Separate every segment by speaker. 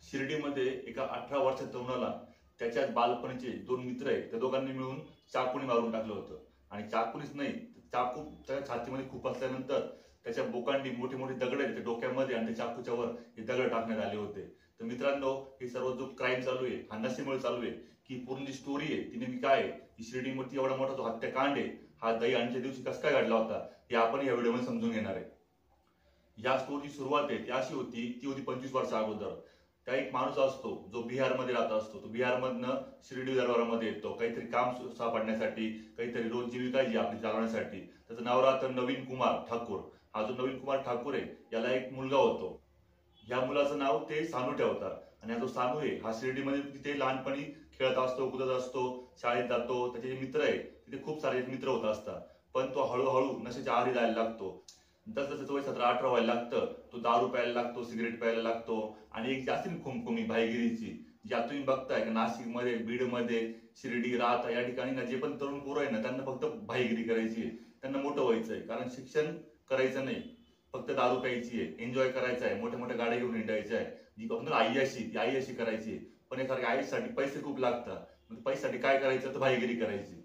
Speaker 1: शिर्डीमध्ये एका 18 वर्षाच्या तरुणाला त्याच्याच बालपणीचे दोन मित्र आहेत त्या दोघांनी मिळून चाकूने मारून टाकलं होतं. आणि चाकूनीच नाही, चाकू त्याच्या छातीमध्ये खूप असल्यानंतर त्याच्या बोकांडी मोठे मोठे दगड आहेत त्या डोक्यामध्ये आणि त्या चाकूच्या वर हे दगड टाकण्यात आले होते. तर मित्रांनो, हे सर्व जो क्राईम चालू आहे हा नशेमुळे चालू आहे की पूर्ण जी स्टोरी आहे ती नेमकी काय आहे, की शिर्डीमध्ये एवढा मोठा जो हत्याकांड आहे हा दहीहंडीच्या दिवशी कसं काय घडला होता हे आपण या व्हिडिओमध्ये समजून घेणार आहे. या स्टोरीची सुरुवात आहे ती अशी होती, ती होती 25 वर्षा अगोदर. त्या एक माणूस असतो जो बिहारमध्ये राहत असतो. तो बिहारमधनं शिर्डी दरबारामध्ये येतो काहीतरी काम सापडण्यासाठी, काहीतरी रोज जीविका जी आपली चालवण्यासाठी. त्याचं नाव राहतं नवीन कुमार ठाकूर. हा जो नवीन कुमार ठाकूर आहे याला एक मुलगा होतो. या मुलाचं नाव ते सानू ठेवतात. आणि हा जो सानू आहे हा शिर्डीमध्ये तिथे लहानपणी खेळत असतो, कुदत असतो, शाळेत जातो. त्याचे जे मित्र आहे तिथे खूप सारे मित्र होत असतात. पण तो हळूहळू नशेच्या आहारी जायला लागतो. जसं जसं वय 17-18 व्हायला लागतं तो दारू प्यायला लागतो, सिगरेट प्यायला लागतो. आणि एक जास्त खुमखुमी भाईगिरीची जी आता तुम्ही बघताय नाशिकमध्ये, बीडमध्ये, शिर्डी, राहता या ठिकाणी ना जे पण तरुण पोरं आहे ना त्यांना फक्त भाईगिरी करायची आहे. त्यांना मोठं व्हायचंय, कारण शिक्षण करायचं नाही, फक्त दारू प्यायची आहे, एन्जॉय करायचा आहे, मोठ्या मोठ्या गाड्या घेऊन हिंडायच्या आहे. जी फक्त आई अशी करायची. पण एखाद्या आईसाठी पैसे खूप लागतात. पैशासाठी काय करायचं तर भाईगिरी करायची.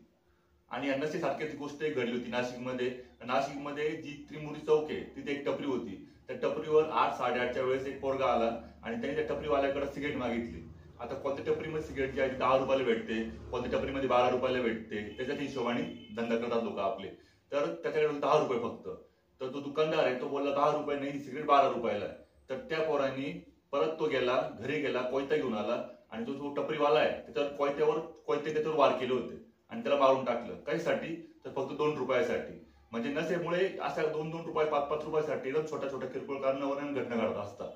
Speaker 1: आणि अन्नसे सारख्याची गोष्ट एक घडली होती नाशिकमध्ये. नाशिकमध्ये जी त्रिमुरी चौक आहे तिथे एक टपरी होती. त्या टपरीवर 8-8:30च्या वेळेस एक पोरगा आला आणि त्याने त्या टपरीवाल्याकडे सिगरेट मागितली. आता कोणत्या टपरीमध्ये सिगरेट जी आहे 10 रुपयाला भेटते, कोणत्या टपरीमध्ये 12 रुपयाला भेटते, त्याच्याच हिशोबाने धंदा करतात लोक आपले. तर त्याच्याकडे 10 रुपये फक्त. तर तो दुकानदार आहे तो बोलला 10 रुपये नाही, सिगरेट 12 रुपयाला आहे. तर त्या पोरांनी परत तो गेला, घरी गेला, कोयता घेऊन आला आणि तो जो टपरीवाला आहे त्याच्यावर कोयते त्याच्यावर वार केले होते आणि त्याला मारून टाकलं. कशासाठी तर फक्त 2 रुपयासाठी. म्हणजे नशेमुळे अशा 2-2 रुपये 5-5 रुपयासाठी एकदम छोट्या छोट्या किरकोळ कारणावरून घटना घडत असतात.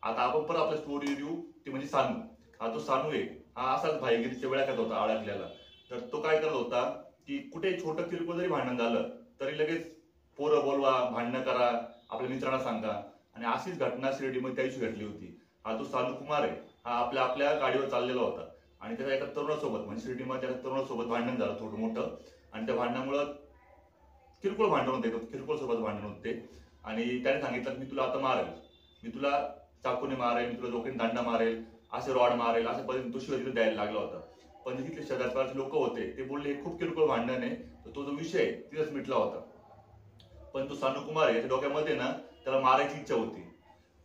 Speaker 1: आता आपण परत आपल्या स्टोरी रिव्ह्यू ती म्हणजे सानू. हा जो सानू आहे हा असाच भाईगिरीच्या वेळात होता अडकलेला. तर तो काय करत होता की कुठे छोटं किरकोळ जरी भांडण झालं तरी लगेच पोरं बोलवा, भांडणं करा, आपल्या मित्रांना सांगा. आणि अशीच घटना शिर्डीमध्ये त्या दिवशी घडली होती. हा जो सानू कुमार आहे हा आपल्या गाडीवर चाललेला होता आणि त्याच्या एका तरुणासोबत म्हणजे शिर्डीमध्ये एका तरुणासोबत भांडण झालं थोडं मोठं. आणि त्या भांडणामुळं किरकोळ भांडण होते, किरकोळ सोबत भांडण होते. आणि त्याने सांगितलं मी तुला आता मारेल, मी तुला चाकूने मारेल, मी तुला डोक्याने दांडा मारेल, असे रॉड मारेल, अशा पद्धतीने तो शिवाय द्यायला लागला होता. पण तिथले शेजारचे लोक होते ते बोलले खूप किरकोळ भांडण आहे. तर तो जो विषय तिथंच मिटला होता. पण तो सानू कुमार आहे डोक्यामध्ये ना त्याला मारायची इच्छा होती.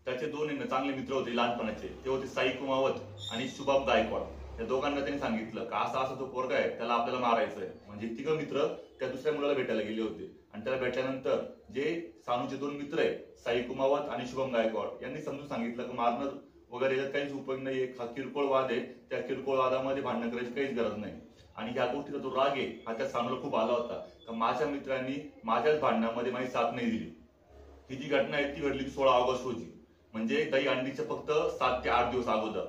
Speaker 1: त्याचे दोन चांगले मित्र होते लहानपणाचे, ते होते साई कुमावत आणि शुभम गायकवाड. या दोघांना त्यांनी सांगितलं का असा तो पोरगा आहे त्याला आपल्याला मारायचंय. म्हणजे तिघ मित्र त्या दुसऱ्या मुलाला भेटायला गेले होते. आणि त्याला भेटल्यानंतर जे सानूचे दोन मित्र आहे साई कुमावत आणि शुभम गायकवाड यांनी समजून सांगितलं की मारणं वगैरे याच्यात काहीच उपयोग नाही, हा किरकोळ वाद आहे, त्या किरकोळ वादामध्ये भांडण करायची काहीच गरज नाही. आणि या गोष्टीचा जो राग आहे हा त्या सानूला खूप आला होता का माझ्या मित्रांनी माझ्याच भांडणामध्ये माझी साथ नाही दिली. ही जी घटना आहे ती घडली 16 ऑगस्ट रोजी, म्हणजे दहीहंडीच्या फक्त 7 ते 8 दिवस अगोदर.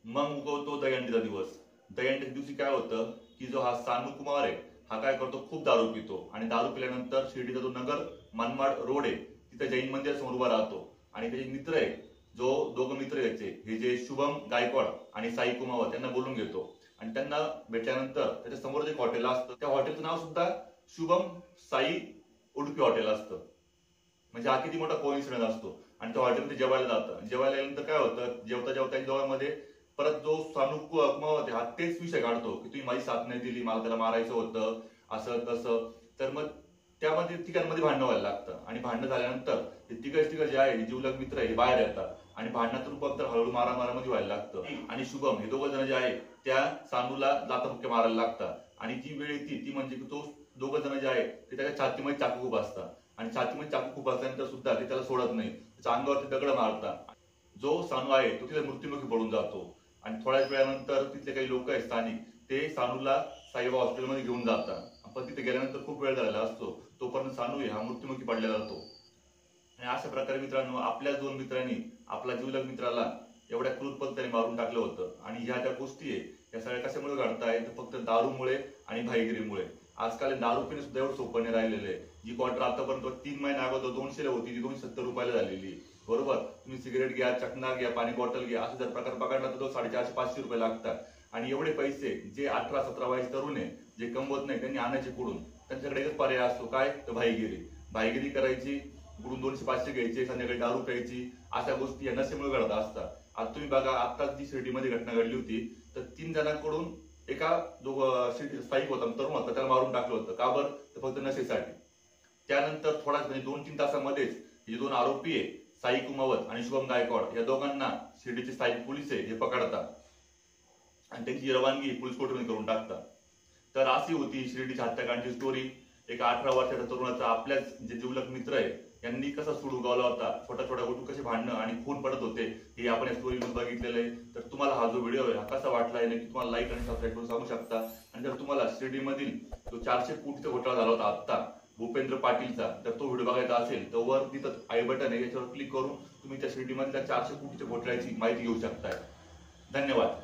Speaker 1: मग उगवतो दहीहंडीचा दिवस. दहीहंडीच्या दिवशी काय होतं की जो हा सानू कुमार आहे हा काय करतो, खूप दारू पितो. आणि दारू पिल्यानंतर शिर्डीचा जो नगर मनमाड रोड आहे तिथे जैन मंदिर समोर उभा राहतो. आणि त्याचे मित्र आहे जो दोघं मित्र याचे हे जे शुभम गायकवाड आणि साई कुमावत त्यांना बोलून घेतो. आणि त्यांना भेटल्यानंतर त्याच्या समोर जे हॉटेल असतं त्या हॉटेलचं नाव सुद्धा शुभम साई उडुपी हॉटेल असतं. म्हणजे हा किती मोठा कोइन्सिडन्स असतो. आणि त्या हॉटेलमध्ये जेवायला जातं. जेवायला गेल्यानंतर काय होतं, जेवता जेवता जेवणामध्ये परत जो सानू कुमावत हा तेच विषय काढतो की तुम्ही माझी साथ नाही दिली, मला त्याला मारायचं होतं, असं तसं. तर मग त्यामध्ये तिघांमध्ये भांडणं व्हायला लागतं. आणि भांडणं झाल्यानंतर हे तिघ जे आहे जीवलग मित्र आहे हे बाहेर येतात आणि भांडणाचं रूपांतर हळूहळू मारामारामध्ये व्हायला लागतं. आणि शुभम हे दोघं जण जे आहे त्या सानूला लाथाबुक्क्या मारायला लागतात. आणि जी वेळ येते ती म्हणजे की तो दोघं जण जे आहे ते त्याच्या छातीमध्ये चाकू खूप असतात. आणि छातीमध्ये चाकू खूप असल्यानंतर सुद्धा ते त्याला सोडत नाही, त्याच्या अंगावरती दगड मारतात. जो सानू आहे तो तिथे मृत्युमुखी पडून जातो. आणि थोड्याच वेळानंतर तिथले काही लोक आहेत स्थानिक ते सानूला साईबाबा हॉस्पिटलमध्ये घेऊन जातात. पण तिथे गेल्यानंतर खूप वेळ झालेला असतो, तोपर्यंत सानू हा मृत्युमुखी पडलेला जातो. आणि अशा प्रकारे मित्रांनो आपल्या दोन मित्रांनी आपला जीवलग मित्राला एवढ्या क्रूर पद्धतीने मारून टाकलं होतं. आणि ह्या ज्या गोष्टी आहे या सगळ्या कशामुळे घडतायत तर फक्त दारूमुळे आणि भाईगिरीमुळे. आजकाल दारू पिणे सुद्धा एवढं सोपं नाही राहिलेलं आहे. जी क्वार्टर आतापर्यंत 3 महिन्या अगोदर 200 ला होती ती 270 रुपयाला झालेली. बरोबर, तुम्ही सिगरेट घ्या, चकना घ्या, पाणी बॉटल घ्या, असं जर प्रकार पकडला तर तो 450-500 रुपये लागतात. आणि एवढे पैसे जे 18-17 वयाचे तरुण आहे जे कमवत नाही त्यांनी आणायचे कुठून, त्यांच्याकडे एकच पर्याय असतो काय तर भाईगिरी करायची, कुठून 200-500 घ्यायचे, संध्याकाळी दारू प्यायची. अशा गोष्टी या नशेमुळे घडत असतात. आता तुम्ही बघा, आताच जी शिर्डीमध्ये घटना घडली होती, तर 3 जणांकडून एका स्थायिक होता, तरुण होता, त्याला मारून टाकलं होतं. का बरं? तर फक्त नशेसाठी. त्यानंतर थोडाच म्हणजे 2-3 तासामध्येच हे 2 आरोपी आहे, साई कुमावत आणि शुभम गायकवाड, या दोघांना शिर्डीचे स्थायिक पोलीस आहे हे पकडतात आणि त्यांची रवानगी पोलीस कोठडीमध्ये करून टाकतात. तर अशी होती शिर्डीच्या हत्याकांडची स्टोरी. एका 18 वर्षाच्या तरुणाचा आपल्याच जे जिवलग मित्र आहे यांनी कसा सूड उगवला होता, छोट्या छोट्या गोष्टी कसे भांडणं आणि खून पडत होते हे आपण या स्टोरीमध्ये बघितलेलं आहे. तर तुम्हाला हा जो व्हिडिओ आहे हा कसा वाटला आहे नक्की तुम्हाला लाईक आणि सबस्क्राईब करून सांगू शकता. आणि जर तुम्हाला शिर्डीमधील जो 400 कोटीचा घोटाळा झाला होता आता भूपेंद्र पाटीलचा, तर तो व्हिडिओ बघायचा असेल तर वर तिथं आय बटन आहे, याच्यावर क्लिक करून तुम्ही त्या शिर्डीमधल्या 400 कोटीच्या घोटाळ्याची माहिती घेऊ शकताय. धन्यवाद.